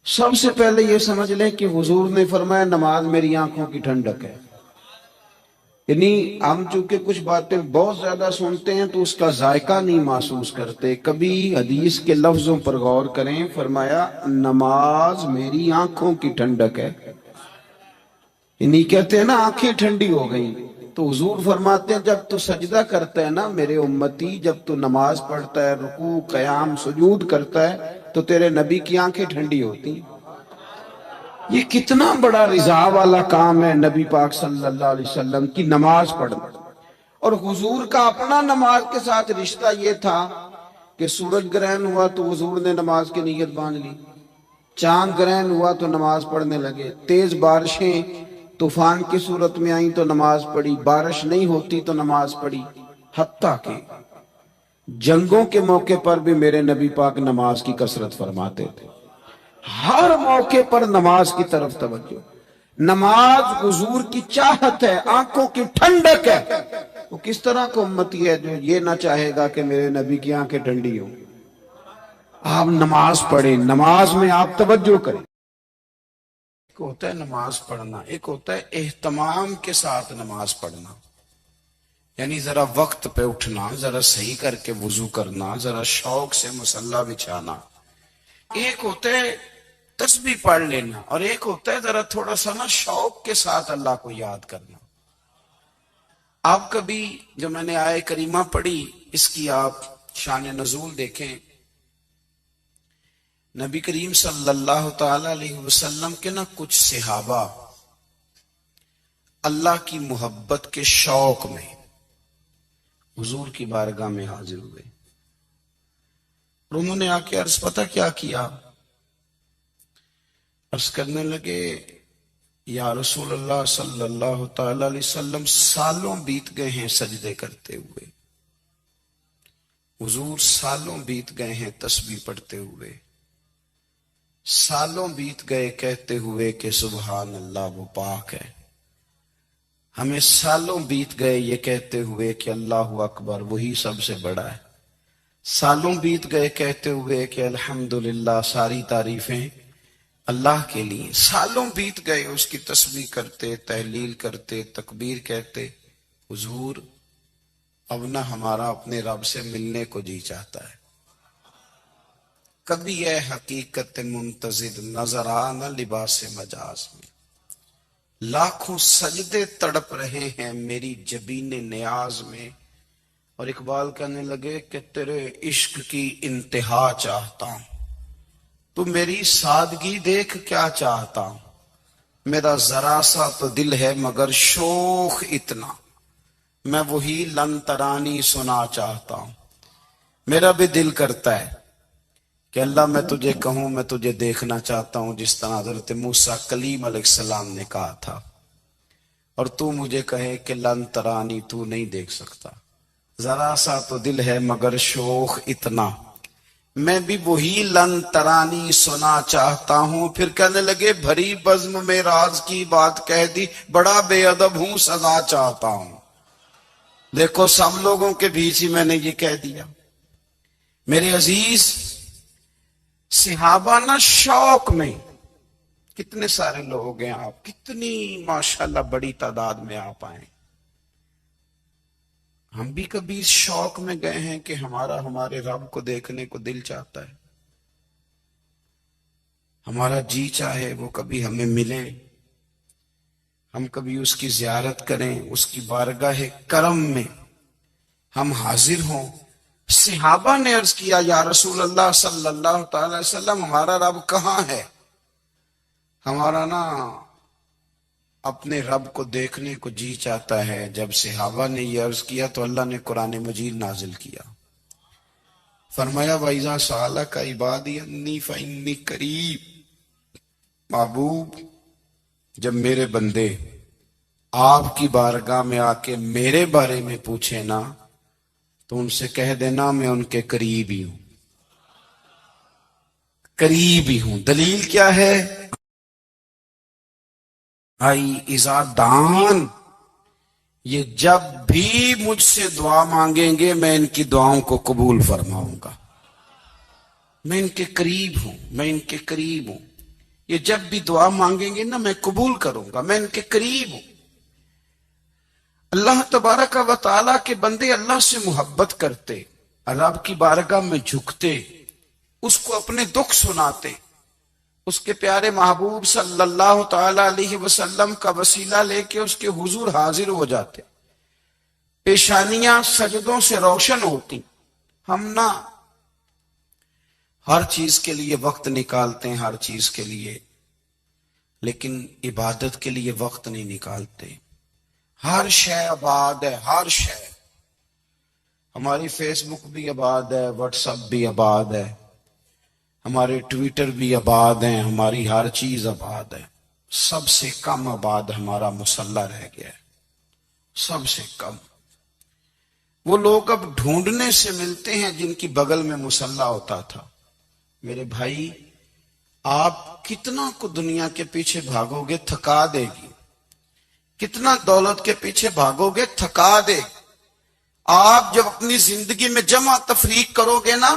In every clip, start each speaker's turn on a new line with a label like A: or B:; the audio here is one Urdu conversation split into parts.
A: سب سے پہلے یہ سمجھ لیں کہ حضور نے فرمایا نماز میری آنکھوں کی ٹھنڈک ہے. یعنی ہم چونکہ کچھ باتیں بہت زیادہ سنتے ہیں تو اس کا ذائقہ نہیں محسوس کرتے. کبھی حدیث کے لفظوں پر غور کریں. فرمایا نماز میری آنکھوں کی ٹھنڈک ہے. یعنی کہتے ہیں نا آنکھیں ٹھنڈی ہو گئیں، تو حضور فرماتے ہیں جب تو سجدہ کرتا ہے نا میرے امتی، جب تو نماز پڑھتا ہے، رکوع قیام سجود کرتا ہے، تو تیرے نبی کی آنکھیں ٹھنڈی ہوتی ہیں. یہ کتنا بڑا رضا والا کام ہے نبی پاک صلی اللہ علیہ وسلم کی نماز پڑھنا. اور حضور کا اپنا نماز کے ساتھ رشتہ یہ تھا کہ سورج گرہن ہوا تو حضور نے نماز کی نیت باندھ لی، چاند گرہن ہوا تو نماز پڑھنے لگے، تیز بارشیں طوفان کی صورت میں آئیں تو نماز پڑھی، بارش نہیں ہوتی تو نماز پڑھی. حتیٰ کہ جنگوں کے موقع پر بھی میرے نبی پاک نماز کی کثرت فرماتے تھے. ہر موقع پر نماز کی طرف توجہ. نماز حضور کی چاہت ہے، آنکھوں کی ٹھنڈک ہے. وہ کس طرح کا امتی ہے جو یہ نہ چاہے گا کہ میرے نبی کی آنکھیں ٹھنڈی ہوں. آپ نماز پڑھیں، نماز میں آپ توجہ کریں. ایک ہوتا ہے نماز پڑھنا، ایک ہوتا ہے اہتمام کے ساتھ نماز پڑھنا. یعنی ذرا وقت پہ اٹھنا، ذرا صحیح کر کے وضو کرنا، ذرا شوق سے مصلی بچھانا. ایک ہوتا ہے تسبیح پڑھ لینا، اور ایک ہوتا ہے ذرا تھوڑا سا نا شوق کے ساتھ اللہ کو یاد کرنا. آپ کبھی جو میں نے آیہ کریمہ پڑھی اس کی آپ شان نزول دیکھیں. نبی کریم صلی اللہ تعالی علیہ وسلم کے نا کچھ صحابہ اللہ کی محبت کے شوق میں حضور کی بارگاہ میں حاضر ہوئے، اور انہوں نے آ کے عرض پتہ کیا کیا؟ عرض کرنے لگے یا رسول اللہ صلی اللہ تعالی علیہ وسلم سالوں بیت گئے ہیں سجدے کرتے ہوئے، حضور سالوں بیت گئے ہیں تسبیح پڑھتے ہوئے، سالوں بیت گئے کہتے ہوئے کہ سبحان اللہ وہ پاک ہے، ہمیں سالوں بیت گئے یہ کہتے ہوئے کہ اللہ اکبر وہی سب سے بڑا ہے، سالوں بیت گئے کہتے ہوئے کہ الحمدللہ ساری تعریفیں اللہ کے لیے، سالوں بیت گئے اس کی تسبیح کرتے، تحلیل کرتے، تکبیر کہتے. حضور اب نہ ہمارا اپنے رب سے ملنے کو جی چاہتا ہے. کبھی یہ حقیقت منتظر نظر آنا لباس مجاز میں، لاکھوں سجدے تڑپ رہے ہیں میری جبین نیاز میں. اور اقبال کہنے لگے کہ تیرے عشق کی انتہا چاہتا ہوں، تو میری سادگی دیکھ کیا چاہتا ہوں، میرا ذرا سا تو دل ہے مگر شوق اتنا، میں وہی لن ترانی سنا چاہتا ہوں. میرا بھی دل کرتا ہے کہ اللہ میں تجھے کہوں میں تجھے دیکھنا چاہتا ہوں جس طرح حضرت موسیٰ کلیم علیہ السلام نے کہا تھا، اور تو مجھے کہے کہ لن ترانی تو نہیں دیکھ سکتا، ذرا سا تو دل ہے مگر شوق اتنا، میں بھی وہی لن ترانی سنا چاہتا ہوں. پھر کہنے لگے بھری بزم میں راز کی بات کہہ دی، بڑا بے ادب ہوں سزا چاہتا ہوں. دیکھو سب لوگوں کے بیچ ہی میں نے یہ کہہ دیا. میرے عزیز صحابہ نا شوق میں، کتنے سارے لوگ ہیں آپ، کتنی ماشاءاللہ بڑی تعداد میں آپ آئیں. ہم بھی کبھی اس شوق میں گئے ہیں کہ ہمارے رب کو دیکھنے کو دل چاہتا ہے، ہمارا جی چاہے وہ کبھی ہمیں ملے، ہم کبھی اس کی زیارت کریں، اس کی بارگاہ کرم میں ہم حاضر ہوں. صحابہ نے عرض کیا یا رسول اللہ صلی اللہ تعالی علیہ وسلم ہمارا رب کہاں ہے؟ ہمارا نا اپنے رب کو دیکھنے کو جی چاہتا ہے. جب صحابہ نے یہ عرض کیا تو اللہ نے قرآن مجید نازل کیا. فرمایا وَإِذَا سَأَلَكَ عِبَادِي عَنِّي فَإِنِّي قَرِيبٌ. محبوب جب میرے بندے آپ کی بارگاہ میں آ کے میرے بارے میں پوچھے نا تو ان سے کہہ دینا میں ان کے قریب ہی ہوں، قریب ہی ہوں. دلیل کیا ہے؟ اذا دان، یہ جب بھی مجھ سے دعا مانگیں گے میں ان کی دعاؤں کو قبول فرماؤں گا. میں ان کے قریب ہوں، میں ان کے قریب ہوں. یہ جب بھی دعا مانگیں گے نا میں قبول کروں گا، میں ان کے قریب ہوں۔ اللہ تبارک و تعالیٰ کے بندے اللہ سے محبت کرتے، رب کی بارگاہ میں جھکتے، اس کو اپنے دکھ سناتے، اس کے پیارے محبوب صلی اللہ تعالی علیہ وسلم کا وسیلہ لے کے اس کے حضور حاضر ہو جاتے، پیشانیاں سجدوں سے روشن ہوتی۔ ہم نہ ہر چیز کے لیے وقت نکالتے ہیں، ہر چیز کے لیے، لیکن عبادت کے لیے وقت نہیں نکالتے۔ ہر شے آباد ہے، ہر شے، ہماری فیس بک بھی آباد ہے، واٹس ایپ بھی آباد ہے، ہمارے ٹویٹر بھی آباد ہیں، ہماری ہر چیز آباد ہے۔ سب سے کم آباد ہمارا مصلی رہ گیا ہے، سب سے کم۔ وہ لوگ اب ڈھونڈنے سے ملتے ہیں جن کی بغل میں مصلی ہوتا تھا۔ میرے بھائی، آپ کتنا کو دنیا کے پیچھے بھاگو گے تھکا دے گی، کتنا دولت کے پیچھے بھاگو گے تھکا دے گی۔ آپ جب اپنی زندگی میں جمع تفریق کرو گے نا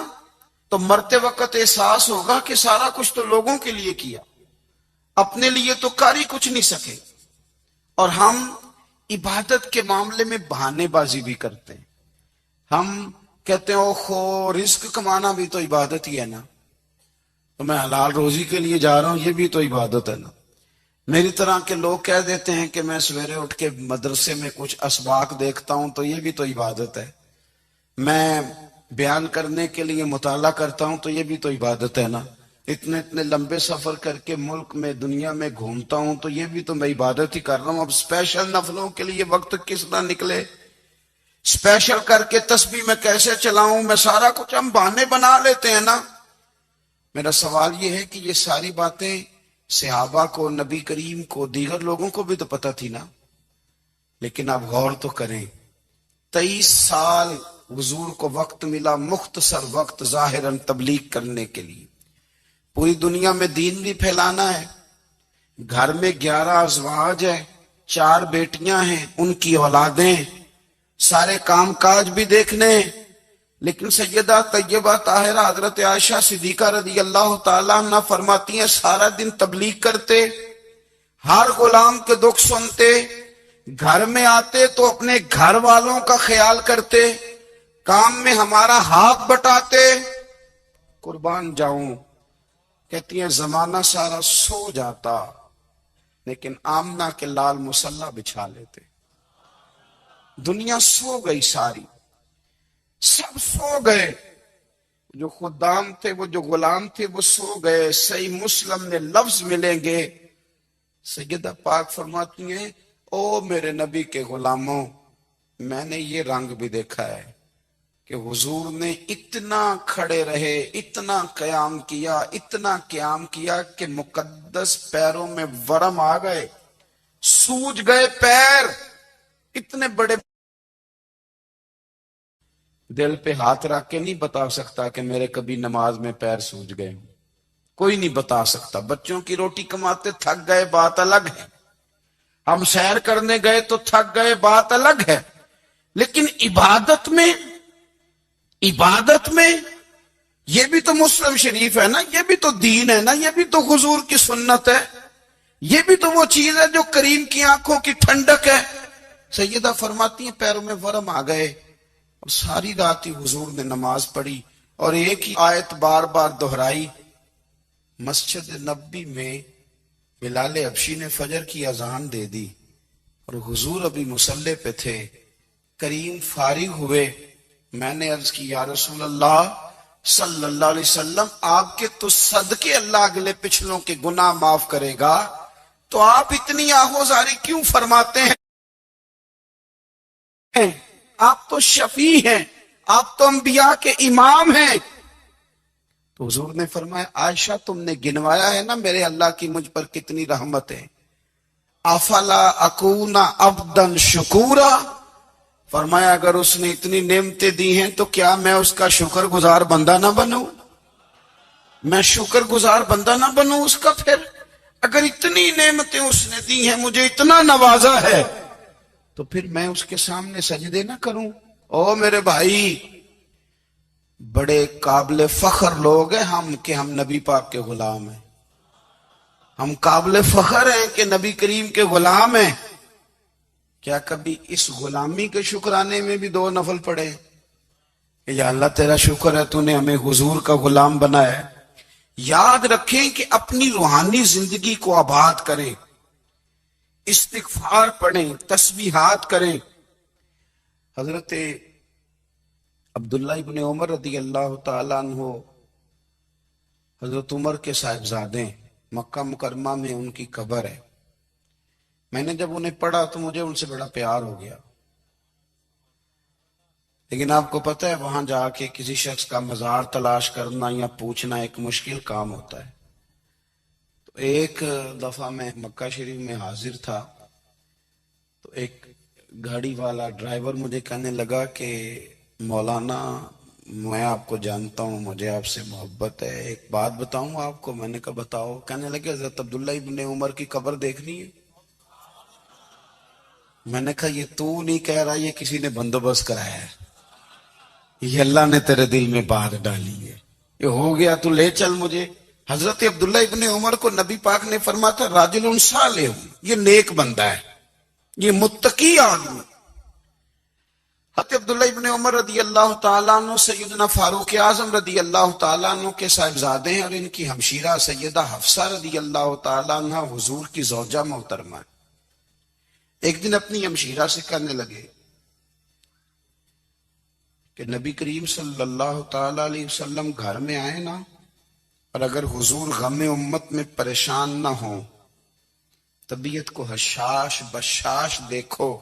A: تو مرتے وقت احساس ہوگا کہ سارا کچھ تو لوگوں کے لیے کیا، اپنے لیے تو کر ہی کچھ نہیں سکے۔ اور ہم عبادت کے معاملے میں بہانے بازی بھی کرتے ہیں۔ ہم کہتے ہیں اوہو رزق کمانا بھی تو عبادت ہی ہے نا، تو میں حلال روزی کے لیے جا رہا ہوں، یہ بھی تو عبادت ہے نا۔ میری طرح کے لوگ کہہ دیتے ہیں کہ میں سویرے اٹھ کے مدرسے میں کچھ اسباق دیکھتا ہوں تو یہ بھی تو عبادت ہے، میں بیان کرنے کے لیے مطالعہ کرتا ہوں تو یہ بھی تو عبادت ہے نا، اتنے لمبے سفر کر کے ملک میں دنیا میں گھومتا ہوں تو یہ بھی تو میں عبادت ہی کر رہا ہوں۔ اب اسپیشل نفلوں کے لیے وقت کس طرح نکلے، اسپیشل کر کے تسبیح میں کیسے چلاؤں، میں سارا کچھ ہم بہانے بنا لیتے ہیں نا۔ میرا سوال یہ ہے کہ یہ ساری باتیں صحابہ کو، نبی کریم کو، دیگر لوگوں کو بھی تو پتہ تھی نا، لیکن آپ غور تو کریں، 23 سال حضور کو وقت ملا، مختصر وقت ظاہراً تبلیغ کرنے کے لیے، پوری دنیا میں دین بھی پھیلانا ہے۔ گھر میں 11 ازواج ہیں، 4 بیٹیاں ہیں، ان کی اولادیں، سارے کام کاج بھی دیکھنے ہیں، لیکن سیدہ طیبہ طاہرہ حضرت عائشہ صدیقہ رضی اللہ تعالیٰ عنہ فرماتی ہیں سارا دن تبلیغ کرتے، ہر غلام کے دکھ سنتے، گھر میں آتے تو اپنے گھر والوں کا خیال کرتے، کام میں ہمارا ہاتھ بٹاتے۔ قربان جاؤں، کہتی ہیں زمانہ سارا سو جاتا لیکن آمنہ کے لال مصلی بچھا لیتے۔ دنیا سو گئی، ساری سب سو گئے، جو خدام تھے، وہ جو غلام تھے، وہ سو گئے۔ صحیح مسلم میں لفظ ملیں گے، سیدہ پاک فرماتی ہیں او میرے نبی کے غلاموں، میں نے یہ رنگ بھی دیکھا ہے کہ حضور نے اتنا کھڑے رہے، اتنا قیام کیا، اتنا قیام کیا کہ مقدس پیروں میں ورم آ گئے، سوج گئے پیر، اتنے بڑے۔ دل پہ ہاتھ رکھ کے نہیں بتا سکتا کہ میرے کبھی نماز میں پیر سوج گئے، کوئی نہیں بتا سکتا۔ بچوں کی روٹی کماتے تھک گئے بات الگ ہے، ہم سیر کرنے گئے تو تھک گئے بات الگ ہے، لیکن عبادت میں یہ بھی تو مسلم شریف ہے نا، یہ بھی تو دین ہے نا، یہ بھی تو حضور کی سنت ہے، یہ بھی تو وہ چیز ہے جو کریم کی آنکھوں کی ٹھنڈک ہے۔ سیدہ فرماتی ہیں پیروں میں ورم آ گئے، اور ساری رات ہی حضور نے نماز پڑھی اور ایک ہی آیت بار بار دہرائی۔ مسجد نبی میں بلال حبشی نے فجر کی اذان دے دی اور حضور ابھی مصلی پہ تھے، کریم فارغ ہوئے، میں نے عرض کی یا رسول اللہ صلی اللہ علیہ وسلم، آپ کے تو صدقے اللہ اگلے پچھلوں کے گناہ معاف کرے گا، تو آپ اتنی آہوزاری کیوں فرماتے ہیں؟ آپ تو شفیع ہیں، آپ تو انبیاء کے امام ہیں۔ تو حضور نے فرمایا عائشہ تم نے گنوایا ہے نا میرے اللہ کی مجھ پر کتنی رحمت ہے، افلا اکون عبدا شکورا، فرمایا اگر اس نے اتنی نعمتیں دی ہیں تو کیا میں اس کا شکر گزار بندہ نہ بنوں، میں شکر گزار بندہ نہ بنوں اس کا؟ پھر اگر اتنی نعمتیں اس نے دی ہیں، مجھے اتنا نوازا ہے، تو پھر میں اس کے سامنے سجدے نہ کروں؟ او میرے بھائی، بڑے قابل فخر لوگ ہیں ہم کہ ہم نبی پاک کے غلام ہیں۔ ہم قابل فخر ہیں کہ نبی کریم کے غلام ہیں. کیا کبھی اس غلامی کے شکرانے میں بھی 2 نفل پڑھے کہ یا اللہ تیرا شکر ہے تو نے ہمیں حضور کا غلام بنایا ہے. یاد رکھیں کہ اپنی روحانی زندگی کو آباد کریں، استغفار پڑھیں، تسبیحات کریں. حضرت عبداللہ ابن عمر رضی اللہ تعالیٰ عنہ حضرت عمر کے صاحبزادے، مکہ مکرمہ میں ان کی قبر ہے. میں نے جب انہیں پڑھا تو مجھے ان سے بڑا پیار ہو گیا. لیکن آپ کو پتہ ہے وہاں جا کے کسی شخص کا مزار تلاش کرنا یا پوچھنا ایک مشکل کام ہوتا ہے. تو ایک دفعہ میں مکہ شریف میں حاضر تھا تو ایک گاڑی والا ڈرائیور مجھے کہنے لگا کہ مولانا میں آپ کو جانتا ہوں، مجھے آپ سے محبت ہے، ایک بات بتاؤں آپ کو. میں نے کہا بتاؤ. کہنے لگے حضرت عبداللہ ابن عمر کی قبر دیکھنی ہے. میں نے کہا یہ تو نہیں کہہ رہا، یہ کسی نے بندوبست کرایا ہے، یہ اللہ نے تیرے دل میں بات ڈالی ہے، یہ ہو گیا تو لے چل مجھے. حضرت عبداللہ ابن عمر کو نبی پاک نے فرمایا تھا راجل صالح، یہ نیک بندہ ہے، یہ متقی آدمی. حضرت عبداللہ ابن عمر رضی اللہ تعالیٰ عنہ سیدنا فاروق اعظم رضی اللہ تعالیٰ عنہ کے صاحبزادے ہیں اور ان کی ہمشیرہ سیدہ حفصہ رضی اللہ تعالیٰ عنہ حضور کی زوجہ محترمہ. ایک دن اپنی ہمشیرہ سے کہنے لگے کہ نبی کریم صلی اللہ تعالیٰ علیہ وسلم گھر میں آئے نا، اور اگر حضور غم امت میں پریشان نہ ہوں، طبیعت کو حشاش بشاش دیکھو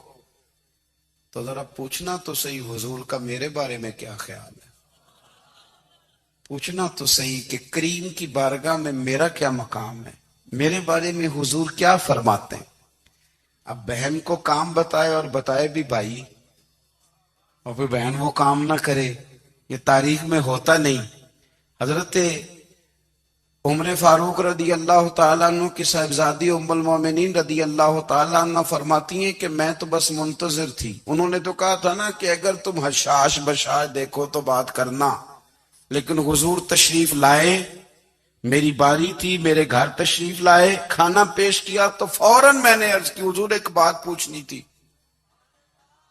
A: تو ذرا پوچھنا تو صحیح حضور کا میرے بارے میں کیا خیال ہے، پوچھنا تو صحیح کہ کریم کی بارگاہ میں میرا کیا مقام ہے، میرے بارے میں حضور کیا فرماتے ہیں. اب بہن کو کام بتائے اور بتائے بھی بھائی، اور پھر بہن وہ کام نہ کرے، یہ تاریخ میں ہوتا نہیں. حضرت عمر فاروق رضی اللہ تعالیٰ عنہ کی صاحبزادی ام المومنین رضی اللہ تعالیٰ عنہ فرماتی ہیں کہ میں تو بس منتظر تھی. انہوں نے تو کہا تھا نا کہ اگر تم حشاش بشاش دیکھو تو بات کرنا، لیکن حضور تشریف لائے، میری باری تھی، میرے گھر تشریف لائے، کھانا پیش کیا تو فوراً میں نے عرض کی حضور ایک بات پوچھنی تھی.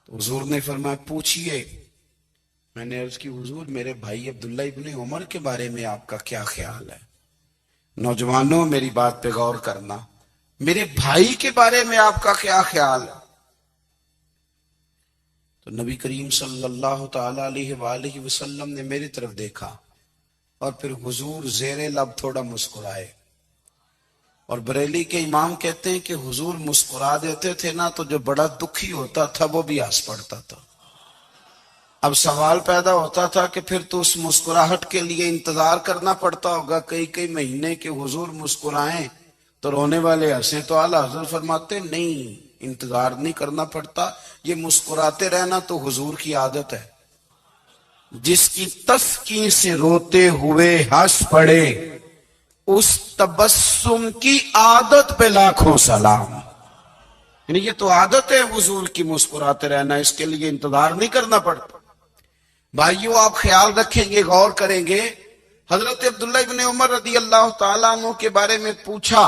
A: تو حضور نے فرمایا پوچھئے. میں نے عرض کی حضور میرے بھائی عبداللہ ابن عمر کے بارے میں آپ کا کیا خیال ہے؟ نوجوانوں میری بات پہ غور کرنا، میرے بھائی کے بارے میں آپ کا کیا خیال ہے؟ تو نبی کریم صلی اللہ تعالی علیہ وآلہ وسلم نے میری طرف دیکھا اور پھر حضور زیر لب تھوڑا مسکرائے. اور بریلی کے امام کہتے ہیں کہ حضور مسکرا دیتے تھے نا تو جو بڑا دکھی ہوتا تھا وہ بھی ہنس پڑتا تھا. اب سوال پیدا ہوتا تھا کہ پھر تو اس مسکراہٹ کے لیے انتظار کرنا پڑتا ہوگا کئی مہینے کے حضور مسکرائیں تو رونے والے ہنسیں. تو اعلیٰ حضرت فرماتے نہیں، انتظار نہیں کرنا پڑتا، یہ مسکراتے رہنا تو حضور کی عادت ہے. جس کی تسکین سے روتے ہوئے ہنس پڑے اس تبسم کی عادت پہ لاکھوں سلام. یعنی یہ تو عادت ہے حضور کی مسکراتے رہنا، اس کے لیے انتظار نہیں کرنا پڑتا. بھائیو آپ خیال رکھیں گے، غور کریں گے. حضرت عبداللہ ابن عمر رضی اللہ تعالیٰ عنہ کے بارے میں پوچھا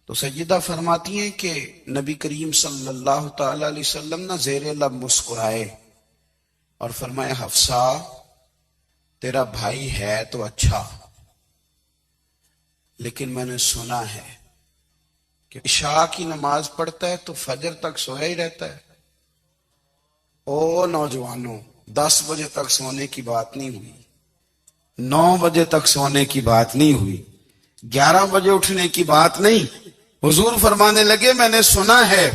A: تو سیدہ فرماتی ہیں کہ نبی کریم صلی اللہ تعالیٰ علیہ وسلم نہ زیر لب مسکرائے اور فرمایا حفصہ تیرا بھائی ہے تو اچھا، لیکن میں نے سنا ہے کہ عشاء کی نماز پڑھتا ہے تو فجر تک سویا ہی رہتا ہے. او نوجوانوں، 10 بجے تک سونے کی بات نہیں ہوئی، 9 بجے تک سونے کی بات نہیں ہوئی، 11 بجے اٹھنے کی بات نہیں. حضور فرمانے لگے میں نے سنا ہے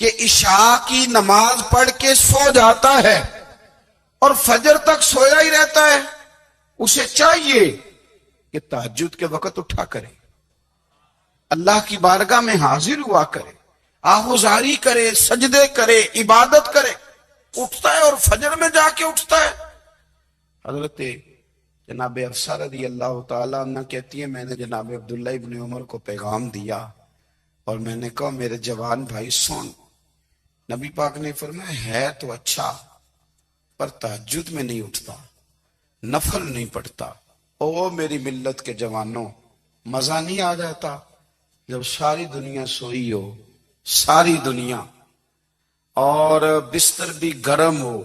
A: کہ عشاء کی نماز پڑھ کے سو جاتا ہے اور فجر تک سویا ہی رہتا ہے، اسے چاہیے کہ تہجد کے وقت اٹھا کرے، اللہ کی بارگاہ میں حاضر ہوا کرے، آہوزاری کرے، سجدے کرے، عبادت کرے. اٹھتا ہے اور فجر میں جا کے اٹھتا ہے. حضرت جناب حفصہ رضی اللہ تعالیٰ عنہ کہتی ہے میں نے جناب عبداللہ ابن عمر کو پیغام دیا اور میں نے کہا میرے جوان بھائی سن. نبی پاک نے فرمایا ہے تو اچھا پر تہجد میں نہیں اٹھتا، نفل نہیں پڑھتا. او میری ملت کے جوانوں، مزہ نہیں آ جاتا جب ساری دنیا سوئی ہو، ساری دنیا، اور بستر بھی گرم ہو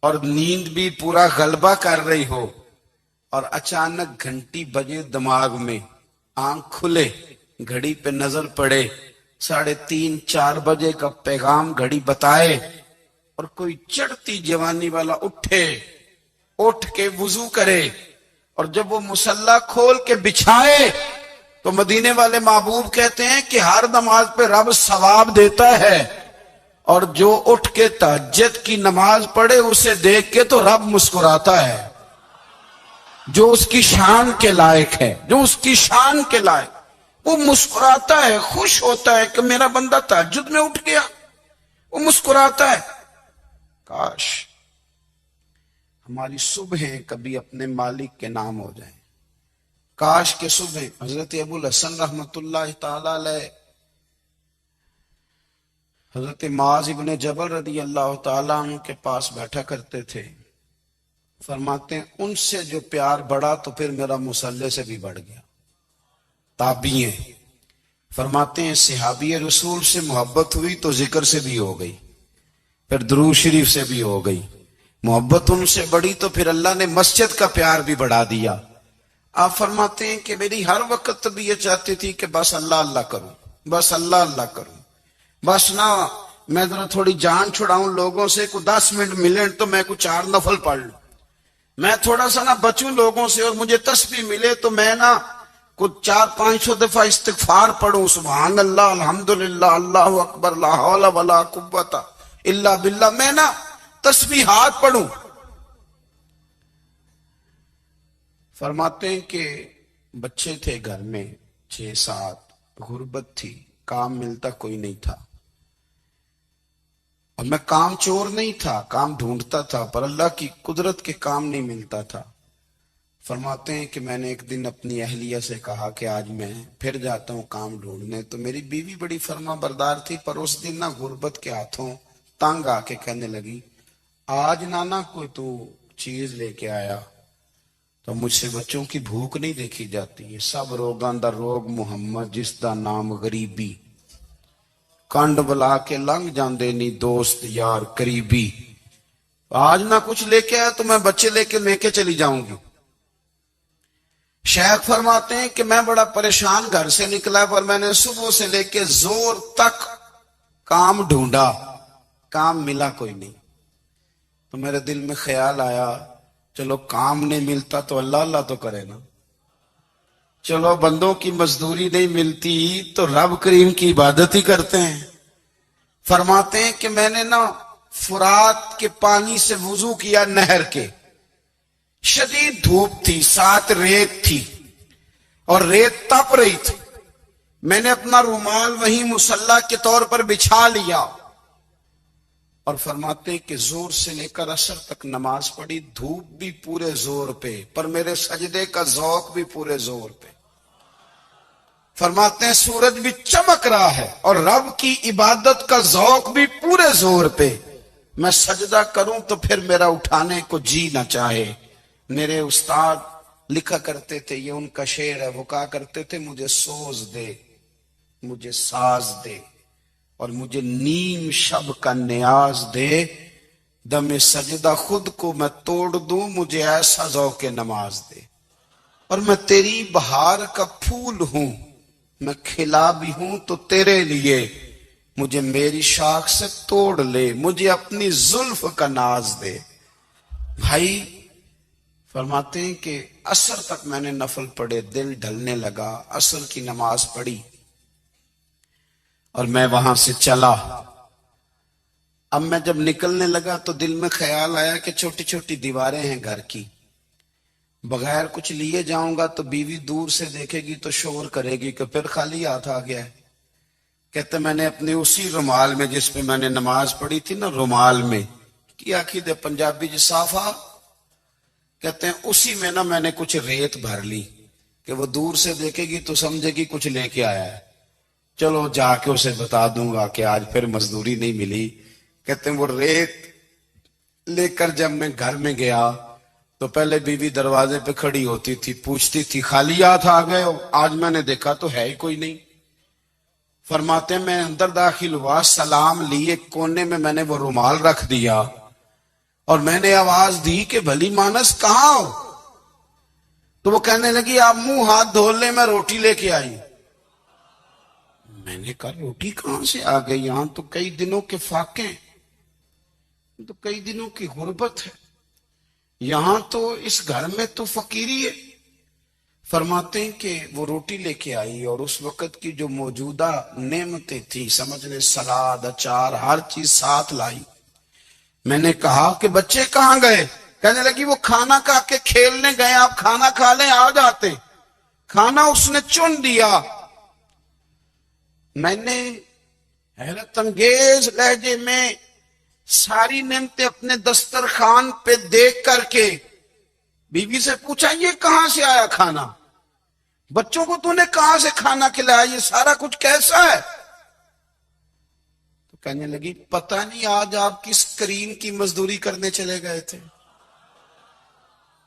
A: اور نیند بھی پورا غلبہ کر رہی ہو، اور اچانک گھنٹی بجے دماغ میں، آنکھ کھلے، گھڑی پہ نظر پڑے، 3:30 4 بجے کا پیغام گھڑی بتائے، اور کوئی چڑھتی جوانی والا اٹھ کے وضو کرے، اور جب وہ مصلی کھول کے بچھائے تو مدینے والے محبوب کہتے ہیں کہ ہر نماز پہ رب ثواب دیتا ہے، اور جو اٹھ کے تہجد کی نماز پڑھے اسے دیکھ کے تو رب مسکراتا ہے، جو اس کی شان کے لائق ہے، جو اس کی شان کے لائق، وہ مسکراتا ہے، خوش ہوتا ہے کہ میرا بندہ تہجد میں اٹھ گیا، وہ مسکراتا ہے۔ کاش ہماری صبحیں کبھی اپنے مالک کے نام ہو جائیں، کاش کے صبح حضرت ابو الحسن رحمت اللہ تعالی علیہ حضرت معاذ ابن جبل رضی اللہ تعالیٰ عنہ کے پاس بیٹھا کرتے تھے، فرماتے ہیں ان سے جو پیار بڑھا تو پھر میرا مصلی سے بھی بڑھ گیا۔ تابعین فرماتے ہیں صحابی رسول سے محبت ہوئی تو ذکر سے بھی ہو گئی، پھر درود شریف سے بھی ہو گئی، محبت ان سے بڑھی تو پھر اللہ نے مسجد کا پیار بھی بڑھا دیا۔ آپ فرماتے ہیں کہ میری ہر وقت بھی یہ چاہتی تھی کہ بس اللہ اللہ کروں، بس اللہ اللہ کروں، بس نہ میں ذرا تھوڑی جان چھڑاؤں لوگوں سے، کوئی 10 منٹ ملیں تو میں کوئی 4 نفل پڑھ لوں، میں تھوڑا سا نہ بچوں لوگوں سے، اور مجھے تسبیح ملے تو میں نہ کچھ 400-500 دفعہ استغفار پڑھوں، سبحان اللہ، الحمدللہ، اللہ اکبر، لا حول ولا قوت الا باللہ، میں نہ تسبیحات پڑھوں۔ فرماتے ہیں کہ بچے تھے گھر میں 6-7، غربت تھی، کام ملتا کوئی نہیں تھا، اور میں کام چور نہیں تھا، کام ڈھونڈتا تھا، پر اللہ کی قدرت کے کام نہیں ملتا تھا۔ فرماتے ہیں کہ میں نے ایک دن اپنی اہلیہ سے کہا کہ آج میں پھر جاتا ہوں کام ڈھونڈنے، تو میری بیوی بڑی فرما بردار تھی، پر اس دن نہ غربت کے ہاتھوں تنگ آ کے کہنے لگی آج نانا کوئی تو چیز لے کے آیا، تو مجھ سے بچوں کی بھوک نہیں دیکھی جاتی، یہ سب روگاں دا روگ محمد جس دا نام غریبی، کنڈ بلا کے لنگ جاندے نہیں دوست یار قریبی، آج نہ کچھ لے کے آیا تو میں بچے لے کے چلی جاؤں گی۔ شیخ فرماتے ہیں کہ میں بڑا پریشان گھر سے نکلا، پر میں نے صبح سے لے کے زور تک کام ڈھونڈا، کام ملا کوئی نہیں، تو میرے دل میں خیال آیا چلو کام نہیں ملتا تو اللہ اللہ تو کرے نا، چلو بندوں کی مزدوری نہیں ملتی تو رب کریم کی عبادت ہی کرتے ہیں۔ فرماتے ہیں کہ میں نے نا فرات کے پانی سے وضو کیا، نہر کے، شدید دھوپ تھی، ساتھ ریت تھی اور ریت تپ رہی تھی، میں نے اپنا رومال وہیں مصلی کے طور پر بچھا لیا، اور فرماتے ہیں کہ زور سے لے کر عصر تک نماز پڑھی، دھوپ بھی پورے زور پہ، پر میرے سجدے کا ذوق بھی پورے زور پہ۔ فرماتے ہیں سورج بھی چمک رہا ہے اور رب کی عبادت کا ذوق بھی پورے زور پہ، میں سجدہ کروں تو پھر میرا اٹھانے کو جی نہ چاہے۔ میرے استاد لکھا کرتے تھے، یہ ان کا شعر ہے، وہ کہا کرتے تھے مجھے سوز دے، مجھے ساز دے، اور مجھے نیم شب کا نیاز دے، دم سجدہ خود کو میں توڑ دوں، مجھے ایسا ذوق نماز دے، اور میں تیری بہار کا پھول ہوں، میں کھلا بھی ہوں تو تیرے لیے، مجھے میری شاخ سے توڑ لے، مجھے اپنی زلف کا ناز دے۔ بھائی فرماتے ہیں کہ عصر تک میں نے نفل پڑھے، دل ڈھلنے لگا، عصر کی نماز پڑھی اور میں وہاں سے چلا۔ اب میں جب نکلنے لگا تو دل میں خیال آیا کہ چھوٹی چھوٹی دیواریں ہیں گھر کی، بغیر کچھ لیے جاؤں گا تو بیوی دور سے دیکھے گی تو شور کرے گی کہ پھر خالی ہاتھ آ گیا ہے۔ کہتے میں نے اپنے اسی رومال میں جس پہ میں نے نماز پڑھی تھی نا، رومال میں کی آخی دے پنجابی جی صافہ، کہتے ہیں اسی میں نا میں نے کچھ ریت بھر لی کہ وہ دور سے دیکھے گی تو سمجھے گی کچھ لے کے آیا ہے، چلو جا کے اسے بتا دوں گا کہ آج پھر مزدوری نہیں ملی۔ کہتے ہیں وہ ریت لے کر جب میں گھر میں گیا تو پہلے بیوی دروازے پہ کھڑی ہوتی تھی، پوچھتی تھی خالی ہاتھ آ گئے ہو؟ آج میں نے دیکھا تو ہے ہی کوئی نہیں۔ فرماتے میں اندر داخل ہوا، سلام لی، ایک کونے میں میں نے وہ رومال رکھ دیا اور میں نے آواز دی کہ بھلی مانس کہاں ہو؟ تو وہ کہنے لگی آپ منہ ہاتھ دھو لیں، میں روٹی لے کے آئی۔ میں نے کہا روٹی کہاں سے آ گئی؟ یہاں تو کئی دنوں کے فاقے ہیں، تو کئی دنوں کی غربت ہے، یہاں تو اس گھر میں تو فقیری ہے۔ فرماتے ہیں کہ وہ روٹی لے کے آئی اور اس وقت کی جو موجودہ نعمتیں تھی، سمجھ لیں سلاد، اچار، ہر چیز ساتھ لائی۔ میں نے کہا کہ بچے کہاں گئے؟ کہنے لگی وہ کھانا کھا کے کھیلنے گئے، آپ کھانا کھا لیں آ جاتے۔ کھانا اس نے چن دیا۔ میں نے حیرت انگیز لہجے میں ساری نعمتیں اپنے دسترخوان پہ دیکھ کر کے بیوی سے پوچھا یہ کہاں سے آیا کھانا؟ بچوں کو تو نے کہاں سے کھانا کھلایا؟ یہ سارا کچھ کیسا ہے؟ تو کہنے لگی پتہ نہیں آج آپ کس کریم کی مزدوری کرنے چلے گئے تھے،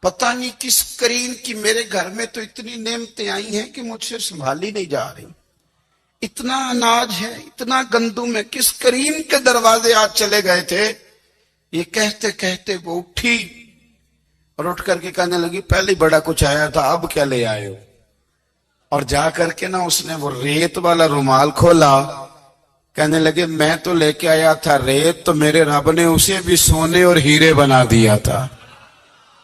A: پتہ نہیں کس کریم کی، میرے گھر میں تو اتنی نعمتیں آئی ہیں کہ مجھ سے سنبھالی نہیں جا رہی، اتنا اناج ہے، اتنا گندم ہے، کس کریم کے دروازے آج چلے گئے تھے؟ یہ کہتے کہتے وہ اٹھی اور اٹھ کر کے کہنے لگی پہلے بڑا کچھ آیا تھا، اب کیا لے آئے ہو؟ اور جا کر کے نا اس نے وہ ریت والا رومال کھولا، کہنے لگے میں تو لے کے آیا تھا ریت، تو میرے رب نے اسے بھی سونے اور ہیرے بنا دیا تھا۔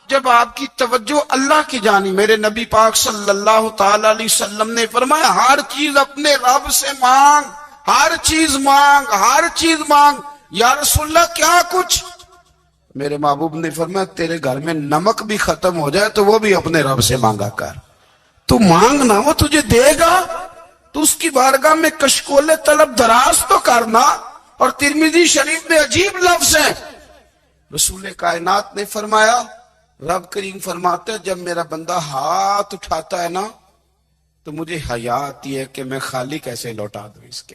A: جب آپ کی توجہ اللہ کی جانب، میرے نبی پاک صلی اللہ تعالی علیہ وسلم نے فرمایا ہر چیز اپنے رب سے مانگ، ہر چیز مانگ، ہر چیز مانگ۔ یا رسول اللہ کیا کچھ؟ میرے محبوب نے فرمایا تیرے گھر میں نمک بھی ختم ہو جائے تو وہ بھی اپنے رب سے مانگا کر، تو مانگنا وہ تجھے دے گا، تو اس کی بارگاہ میں کشکول طلب دراز تو کرنا۔ اور ترمذی شریف میں عجیب لفظ ہے، رسول کائنات نے فرمایا، رب کریم فرماتا ہے جب میرا بندہ ہاتھ اٹھاتا ہے نا تو مجھے حیا آتی ہے کہ میں خالی کیسے لوٹا دوں اس کے۔